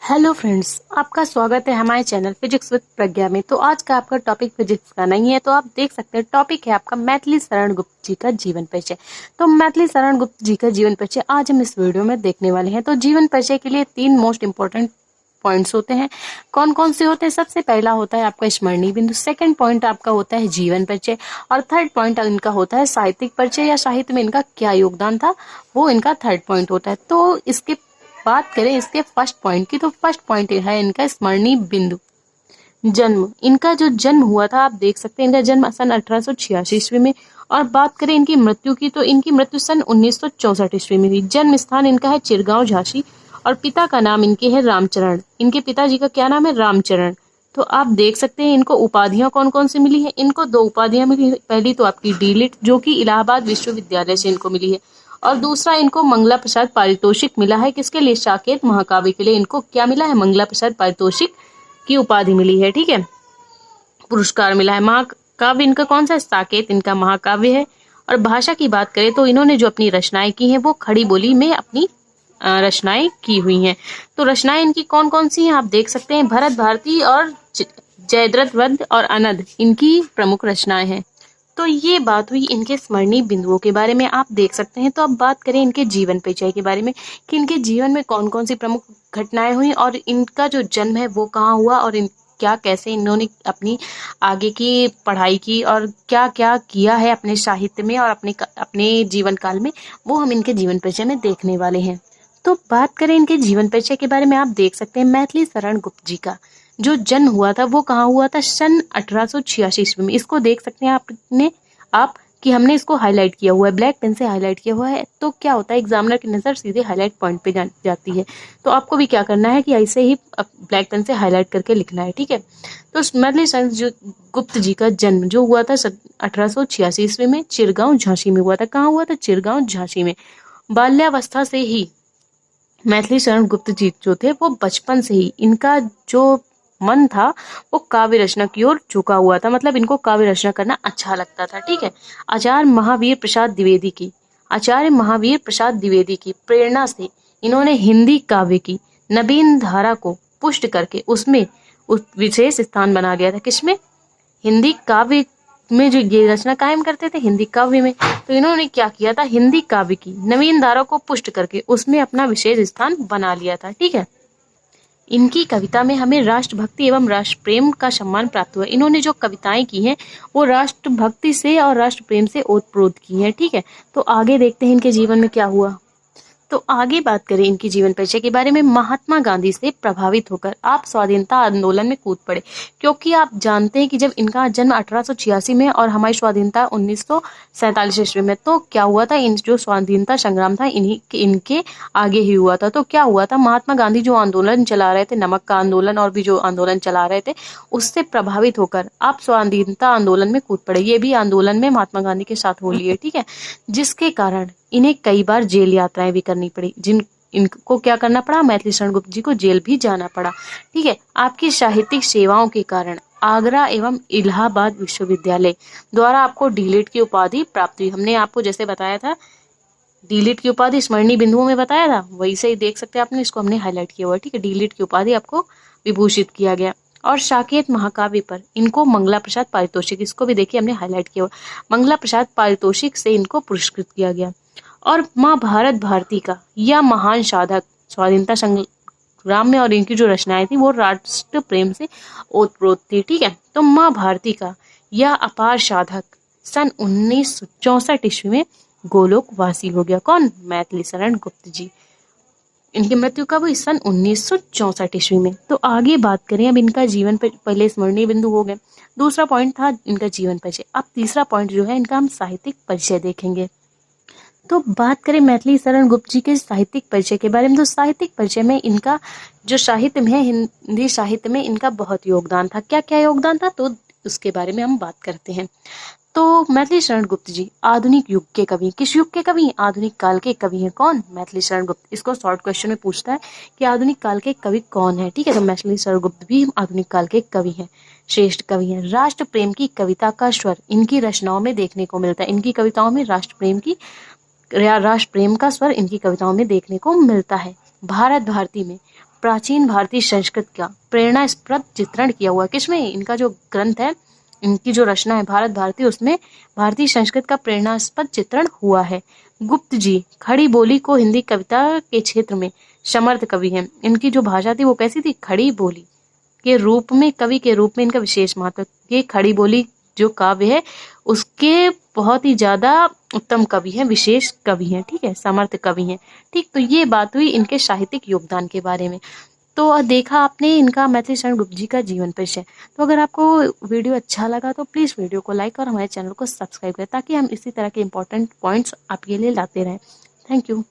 Hello friends, आपका स्वागत है हमारे चैनल फिजिक्स विद प्रज्ञा में। तो आज का आपका टॉपिक फिजिक्स का नहीं है, तो आप देख सकते हैं टॉपिक है आपका मैथिली शरण गुप्त जी का जीवन परिचय। तो मैथिली शरण गुप्त जी का जीवन परिचय आज हम इस वीडियो में देखने वाले हैं। तो जीवन परिचय के लिए 3 मोस्ट इंपॉर्टेंट पॉइंट्स होते हैं। कौन कौन से होते हैं? सबसे पहला होता है आपका स्मरणीय बिंदु, सेकंड पॉइंट आपका होता है जीवन परिचय, और थर्ड पॉइंट इनका होता है साहित्यिक परिचय या साहित्य में इनका क्या योगदान था, वो इनका थर्ड पॉइंट होता है। तो इसके बात करें इसके फर्स्ट पॉइंट की, तो फर्स्ट पॉइंट है इनका स्मरणीय बिंदु। जन्म, इनका जो जन्म हुआ था आप देख सकते हैं, इनका जन्म सन 1886 ईस्वी में। और बात करें इनकी मृत्यु की, तो इनकी मृत्यु सन 1964 ईस्वी में हुई। जन्म स्थान इनका है चिरगांव झांसी, और पिता का नाम इनके है रामचरण। इनके पिताजी का क्या नाम है? रामचरण। तो आप देख सकते हैं इनको उपाधियां कौन कौन सी मिली है। इनको 2 उपाधियां मिली है। पहली तो आपकी डीलिट, जो कि इलाहाबाद विश्वविद्यालय से इनको मिली है, और दूसरा इनको मंगला प्रसाद पारितोषिक मिला है। किसके लिए? साकेत महाकाव्य के लिए इनको क्या मिला है? मंगला प्रसाद पारितोषिक की उपाधि मिली है। ठीक है, पुरस्कार मिला है। महाकाव्य इनका कौन सा? साकेत इनका महाकाव्य है। और भाषा की बात करें तो इन्होंने जो अपनी रचनाएं की हैं वो खड़ी बोली में अपनी रचनाएं की हुई हैं। तो रचनाएं इनकी कौन कौन सी हैं आप देख सकते हैं। भरत भारती और जयद्रथ वध और अनद इनकी प्रमुख रचनाएं हैं। तो ये बात हुई इनके स्मरणीय बिंदुओं के बारे में, आप देख सकते हैं। तो अब बात करें इनके जीवन परिचय के बारे में कि इनके जीवन में कौन कौन सी प्रमुख घटनाएं हुई और इनका जो जन्म है वो कहाँ हुआ, और क्या कैसे इन्होंने अपनी आगे की पढ़ाई की और क्या क्या किया है अपने साहित्य में और अपने जीवन काल में, वो हम इनके जीवन परिचय में देखने वाले हैं। तो बात करें इनके जीवन परिचय के बारे में, आप देख सकते हैं मैथिली शरण गुप्त जी का जो जन्म हुआ था वो कहाँ हुआ था? सन 1886 ईस्वी में। इसको देख सकते हैं आप कि हमने इसको हाईलाइट किया हुआ है, ब्लैक पेन से हाईलाइट किया हुआ है। तो क्या होता है, एग्जामिनर की नजर सीधे हाईलाइट पॉइंट पे जाती है। तो आपको भी क्या करना है कि ऐसे ही ब्लैक पेन से हाईलाइट करके लिखना है। ठीक है, तो मैथिली शरण गुप्त जी का जन्म जो हुआ था 1886 ईस्वी में चिरगांव झांसी में हुआ था। कहाँ हुआ था? चिरगांव झांसी में। बाल्यावस्था से ही मैथिली शरण गुप्त जी जो थे वो बचपन से ही इनका जो मन था वो काव्य रचना की ओर झुका हुआ था, मतलब इनको काव्य रचना करना अच्छा लगता था। ठीक है, आचार्य महावीर प्रसाद द्विवेदी की प्रेरणा से इन्होंने हिंदी काव्य की नवीन धारा को पुष्ट करके उसमें विशेष स्थान बना लिया था। किसमें? हिंदी काव्य में जो ये रचना कायम करते थे हिंदी काव्य में। तो इन्होंने क्या किया था? हिंदी काव्य की नवीन धारा को पुष्ट करके उसमें अपना विशेष स्थान बना लिया था। ठीक है, इनकी कविता में हमें राष्ट्रभक्ति एवं राष्ट्र प्रेम का सम्मान प्राप्त हुआ। इन्होंने जो कविताएं की हैं वो राष्ट्रभक्ति से और राष्ट्र प्रेम से ओतप्रोत की हैं। ठीक है, तो आगे देखते हैं इनके जीवन में क्या हुआ। तो आगे बात करें इनकी जीवन परिचय के बारे में। महात्मा गांधी से प्रभावित होकर आप स्वाधीनता आंदोलन में कूद पड़े, क्योंकि आप जानते हैं कि जब इनका जन्म 1886 में और हमारी स्वाधीनता 1947 ईस्वी में, तो क्या हुआ था, इन जो स्वाधीनता संग्राम था इनके आगे ही हुआ था। तो क्या हुआ था, महात्मा गांधी जो आंदोलन चला रहे थे, नमक का आंदोलन और भी जो आंदोलन चला रहे थे, उससे प्रभावित होकर आप स्वाधीनता आंदोलन में कूद पड़े। ये भी आंदोलन में महात्मा गांधी के साथ हो लिए। ठीक है, जिसके कारण इन्हें कई बार जेल यात्राएं भी करनी पड़ी। इनको क्या करना पड़ा? मैथिली शरण गुप्त जी को जेल भी जाना पड़ा। ठीक है, आपकी साहित्यिक सेवाओं के कारण आगरा एवं इलाहाबाद विश्वविद्यालय द्वारा आपको डीलिट की उपाधि प्राप्त हुई। हमने आपको जैसे बताया था डीलिट की उपाधि स्मरणीय बिंदुओं में बताया था, वही से ही देख सकते हैं आपने, इसको हमने हाईलाइट किया हुआ। ठीक है, डीलिट की उपाधि आपको विभूषित किया गया। और साकेत महाकाव्य पर इनको मंगला प्रसाद पारितोषिक, इसको भी देखिए हमने हाईलाइट किया हुआ, मंगला प्रसाद पारितोषिक से इनको पुरस्कृत किया गया। और माँ भारत भारती का यह महान साधक स्वाधीनता संग्राम में और इनकी जो रचनाएं थी वो राष्ट्र प्रेम से ओतप्रोत थी। ठीक है, तो माँ भारती का यह अपार साधक सन 1964 ईस्वी में गोलोक वासी हो गया। कौन? मैथिली शरण गुप्त जी। इनकी मृत्यु कब हुई? सन 1964 ईस्वी में। तो आगे बात करें अब इनका जीवन पर, पहले स्मरणीय बिंदु हो गए, दूसरा पॉइंट था इनका जीवन परिचय। अब तीसरा पॉइंट जो है इनका हम साहित्यिक परिचय देखेंगे। तो बात करें मैथिली शरण गुप्त जी के साहित्यिक परिचय के बारे में, तो साहित्यिक परिचय में इनका जो साहित्य में है, हिंदी साहित्य में इनका बहुत योगदान था। क्या क्या योगदान था, तो उसके बारे में हम बात करते हैं। तो मैथिली शरण गुप्त जी आधुनिक युग के कवि। किस युग के कवि? आधुनिक काल के कवि हैं। कौन? मैथिली शरण गुप्त। इसको शॉर्ट क्वेश्चन में पूछता है कि आधुनिक काल के कवि कौन है। ठीक है, तो मैथिली शरण गुप्त भी आधुनिक काल के कवि हैं, श्रेष्ठ कवि हैं। राष्ट्र प्रेम की कविता का स्वर इनकी रचनाओं में देखने को मिलता है। इनकी कविताओं में राष्ट्र प्रेम का स्वर इनकी कविताओं में देखने को मिलता है। भारत भारती में प्राचीन भारतीय संस्कृत का प्रेरणास्पद चित्रण किया हुआ है। किसमें? इनका जो ग्रंथ है, इनकी जो रचना है भारत भारती, उसमें भारतीय संस्कृत का प्रेरणास्पद चित्रण हुआ है। गुप्त जी खड़ी बोली को हिंदी कविता के क्षेत्र में समर्थ कवि हैं। इनकी जो भाषा थी वो कैसी थी? खड़ी बोली के रूप में, कवि के रूप में इनका विशेष महत्व। ये खड़ी बोली जो काव्य है उसके बहुत ही ज्यादा उत्तम कवि हैं, विशेष कवि हैं, ठीक है, समर्थ कवि हैं। ठीक, तो ये बात हुई इनके साहित्यिक योगदान के बारे में। तो देखा आपने इनका मैथिली शरण गुप्त जी का जीवन परिचय। तो अगर आपको वीडियो अच्छा लगा तो प्लीज़ वीडियो को लाइक और हमारे चैनल को सब्सक्राइब करें, ताकि हम इसी तरह के इंपॉर्टेंट पॉइंट्स आपके लिए लाते रहें। Thank you.